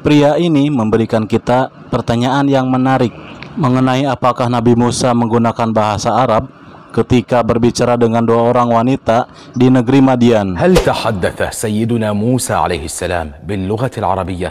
Pria ini memberikan kita pertanyaan yang menarik mengenai apakah Nabi Musa menggunakan bahasa Arab ketika berbicara dengan dua orang wanita di negeri Madian. هل تحدث سيدنا موسى عليه السلام باللغة العربية؟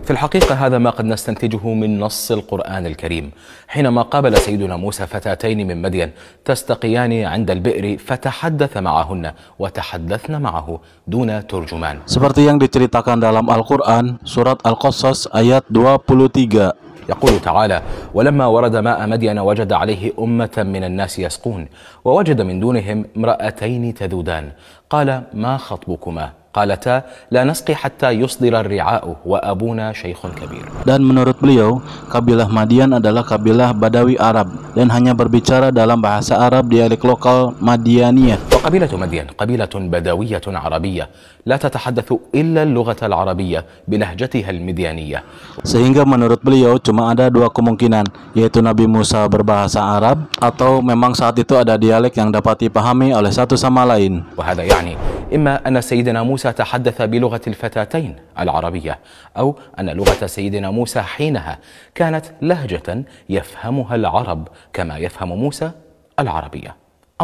في الحقيقة هذا ما قد نستنتجه من نص القرآن الكريم حينما قابل سيدنا موسى فتاتين من مدين تستقيان عند البئر فتحدث معهن وتحدثن معه دون ترجمان. Seperti yang diceritakan dalam Al-Quran, surat Al-Qasas ayat 23. يقول تعالى: ولما ورد ماء مدين وجد عليه أمة من الناس يسقون ووجد من دونهم امرأتين تذودان قال ما خطبكما قالتا لا نسقي حتى يصدر الرعاء وأبونا شيخ كبير. Dan menurut beliau, kabilah Madian adalah kabilah Badawi Arab dan hanya berbicara dalam bahasa Arab dialek lokal Madianiyah. وقبيلة مدين قبيلة بدوية عربية لا تتحدث إلا اللغة العربية بلهجتها المديانية. Sehingga menurut beliau cuma ada dua kemungkinan, yaitu Nabi Musa berbahasa Arab atau memang saat itu ada dialek yang dapat dipahami oleh satu sama lain. وهذا يعني إما أن سيدنا موسى تحدث بلغة الفتاتين العربية أو أن لغة سيدنا موسى حينها كانت لهجة يفهمها العرب كما يفهم موسى العربية.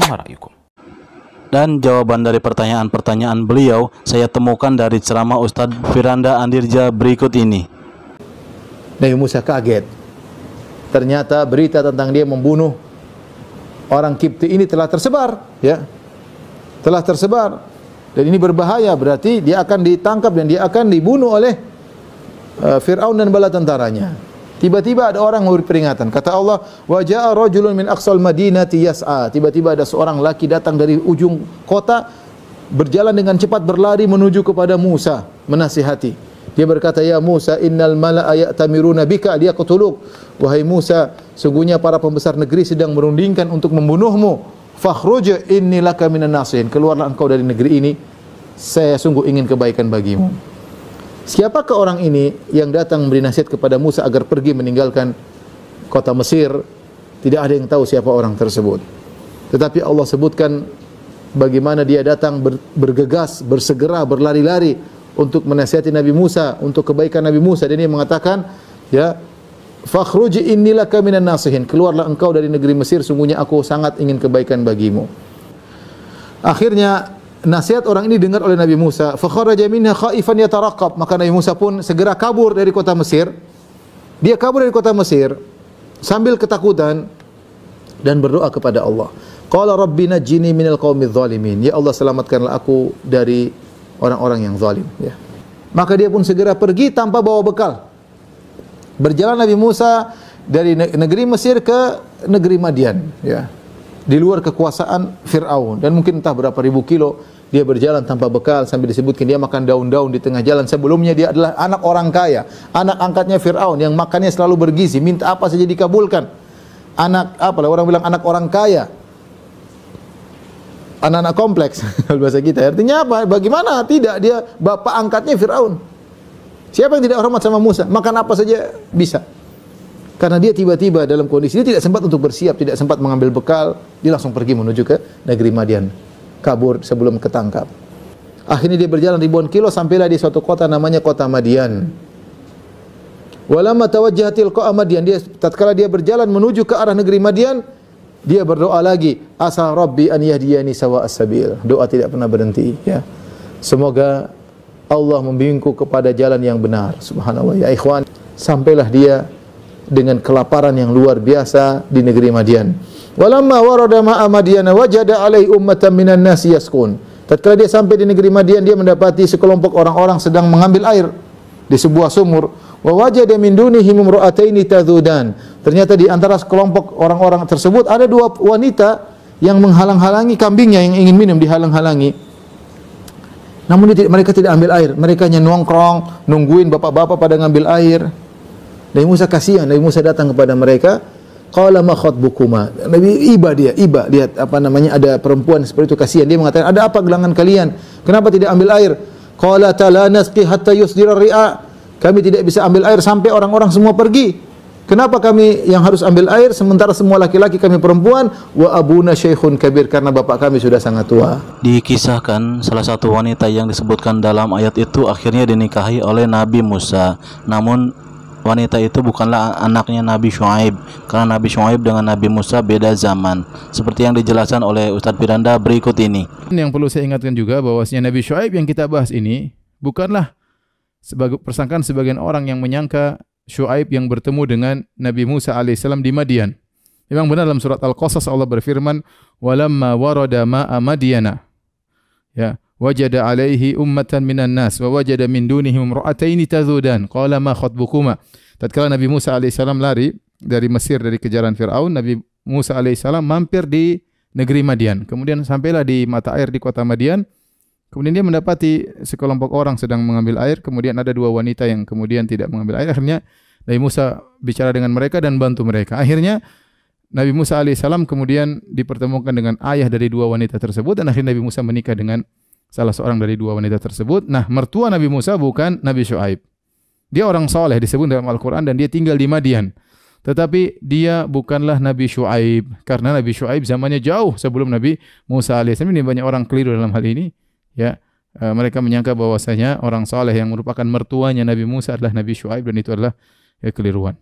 أما رأيكم؟ Dan jawaban dari pertanyaan-pertanyaan beliau saya temukan dari ceramah Ustadz Firanda Andirja berikut ini. Nabi Musa kaget. Ternyata berita tentang dia membunuh orang Kipti ini telah tersebar, ya. Telah tersebar. Dan ini berbahaya, berarti dia akan ditangkap dan dia akan dibunuh oleh Fir'aun dan bala tentaranya. Tiba-tiba ada orang memberi peringatan. Kata Allah, wa jaa rajulun min aqsal madinati yas'a. Tiba-tiba ada seorang laki datang dari ujung kota berjalan dengan cepat berlari menuju kepada Musa, menasihati. Dia berkata, ya Musa, innal mala'a ya'tamiruna bika liyaqtuluk. Wahai Musa, sungguhnya para pembesar negeri sedang merundingkan untuk membunuhmu. Fakhruj inni laka minan nasihin. Keluarlah engkau dari negeri ini. Saya sungguh ingin kebaikan bagimu. Siapakah orang ini yang datang memberi nasihat kepada Musa agar pergi meninggalkan kota Mesir? Tidak ada yang tahu siapa orang tersebut. Tetapi Allah sebutkan bagaimana dia datang bergegas, bersegera, berlari-lari untuk menasihati Nabi Musa, untuk kebaikan Nabi Musa. Dan dia mengatakan, ya, fakhruj inni laka minan nasihin. Keluarlah engkau dari negeri Mesir, sungguhnya aku sangat ingin kebaikan bagimu. Akhirnya nasihat orang ini dengar oleh Nabi Musa. Fa kharaja minha khaifan yataraqab. Maka Nabi Musa pun segera kabur dari kota Mesir. Dia kabur dari kota Mesir sambil ketakutan dan berdoa kepada Allah. Qala rabbi najjini minal qaumidz zalimin. Ya Allah, selamatkanlah aku dari orang-orang yang zalim, ya. Maka dia pun segera pergi tanpa bawa bekal. Berjalan Nabi Musa dari negeri Mesir ke negeri Madian, ya. Di luar kekuasaan Fir'aun, dan mungkin entah berapa ribu kilo dia berjalan tanpa bekal, sambil disebutkan dia makan daun-daun di tengah jalan. Sebelumnya dia adalah anak orang kaya, anak angkatnya Fir'aun yang makannya selalu bergizi, minta apa saja dikabulkan. Anak apa lah orang bilang, anak orang kaya, anak-anak kompleks bahasa kita. Artinya apa? Bagaimana tidak, dia bapak angkatnya Fir'aun. Siapa yang tidak hormat sama Musa? Makan apa saja bisa. Karena dia tiba-tiba dalam kondisi dia tidak sempat untuk bersiap, tidak sempat mengambil bekal, dia langsung pergi menuju ke negeri Madian, kabur sebelum ketangkap. Akhirnya dia berjalan ribuan kilo sampailah di suatu kota namanya kota Madian. Walamma tawajjaha tilqa Madian, dia tatkala dia berjalan menuju ke arah negeri Madian, dia berdoa lagi, asa rabbi an yahdiyani sawa'as sabil. Doa tidak pernah berhenti, ya. Semoga Allah membimbingku kepada jalan yang benar. Subhanallah, ya ikhwan. Sampailah dia dengan kelaparan yang luar biasa di negeri Madian. Walamma warada ma'a Madiana wajada alai ummatan minan nasi yaskun. Tatkala dia sampai di negeri Madian, dia mendapati sekelompok orang-orang sedang mengambil air di sebuah sumur. Wa wajada min dunihim imra'ataini tadhudan. Ternyata di antara sekelompok orang-orang tersebut ada dua wanita yang menghalang-halangi kambingnya yang ingin minum, dihalang-halangi. Namun mereka tidak ambil air, mereka hanya nongkrong nungguin bapak-bapak pada ngambil air. Nabi Musa kasihan, Nabi Musa datang kepada mereka, qala ma khatbukuma. Nabi iba, lihat apa namanya, ada perempuan seperti itu kasihan. Dia mengatakan, ada apa gelangan kalian? Kenapa tidak ambil air? Qala la nasqi hatta yusdira ri'a. Kami tidak bisa ambil air sampai orang-orang semua pergi. Kenapa kami yang harus ambil air sementara semua laki-laki kami perempuan? Wa abuna syaikhun kabir, karena bapak kami sudah sangat tua. Dikisahkan salah satu wanita yang disebutkan dalam ayat itu akhirnya dinikahi oleh Nabi Musa. Namun wanita itu bukanlah anaknya Nabi Syuaib, karena Nabi Syuaib dengan Nabi Musa beda zaman. Seperti yang dijelaskan oleh Ustadz Firanda berikut ini. Yang perlu saya ingatkan juga bahwasanya Nabi Syuaib yang kita bahas ini bukanlah persangkaan sebagian orang yang menyangka Syuaib yang bertemu dengan Nabi Musa alaihissalam di Madian. Memang benar dalam surat Al-Qasas Allah berfirman, "Walamma warada ma'a Madyana." Ya, wajada alaihi ummatan minan nas wa wajada min dunihim imra'ataini tazudan. Qala ma khatbukuma. Tatkala Nabi Musa alaihissalam lari dari Mesir dari kejaran Firaun, Nabi Musa alaihissalam mampir di negeri Madian. Kemudian sampailah di mata air di kota Madian. Kemudian dia mendapati sekelompok orang sedang mengambil air, kemudian ada dua wanita yang kemudian tidak mengambil air. Akhirnya Nabi Musa bicara dengan mereka dan bantu mereka. Akhirnya Nabi Musa alaihissalam kemudian dipertemukan dengan ayah dari dua wanita tersebut dan akhirnya Nabi Musa menikah dengan salah seorang dari dua wanita tersebut. Nah, mertua Nabi Musa bukan Nabi Syuaib. Dia orang soleh disebut dalam Al-Quran dan dia tinggal di Madian. Tetapi dia bukanlah Nabi Syuaib, karena Nabi Syuaib zamannya jauh sebelum Nabi Musa alaihissalam. Ini banyak orang keliru dalam hal ini. Ya, mereka menyangka bahwasanya orang saleh yang merupakan mertuanya Nabi Musa adalah Nabi Syuaib dan itu adalah keliruan.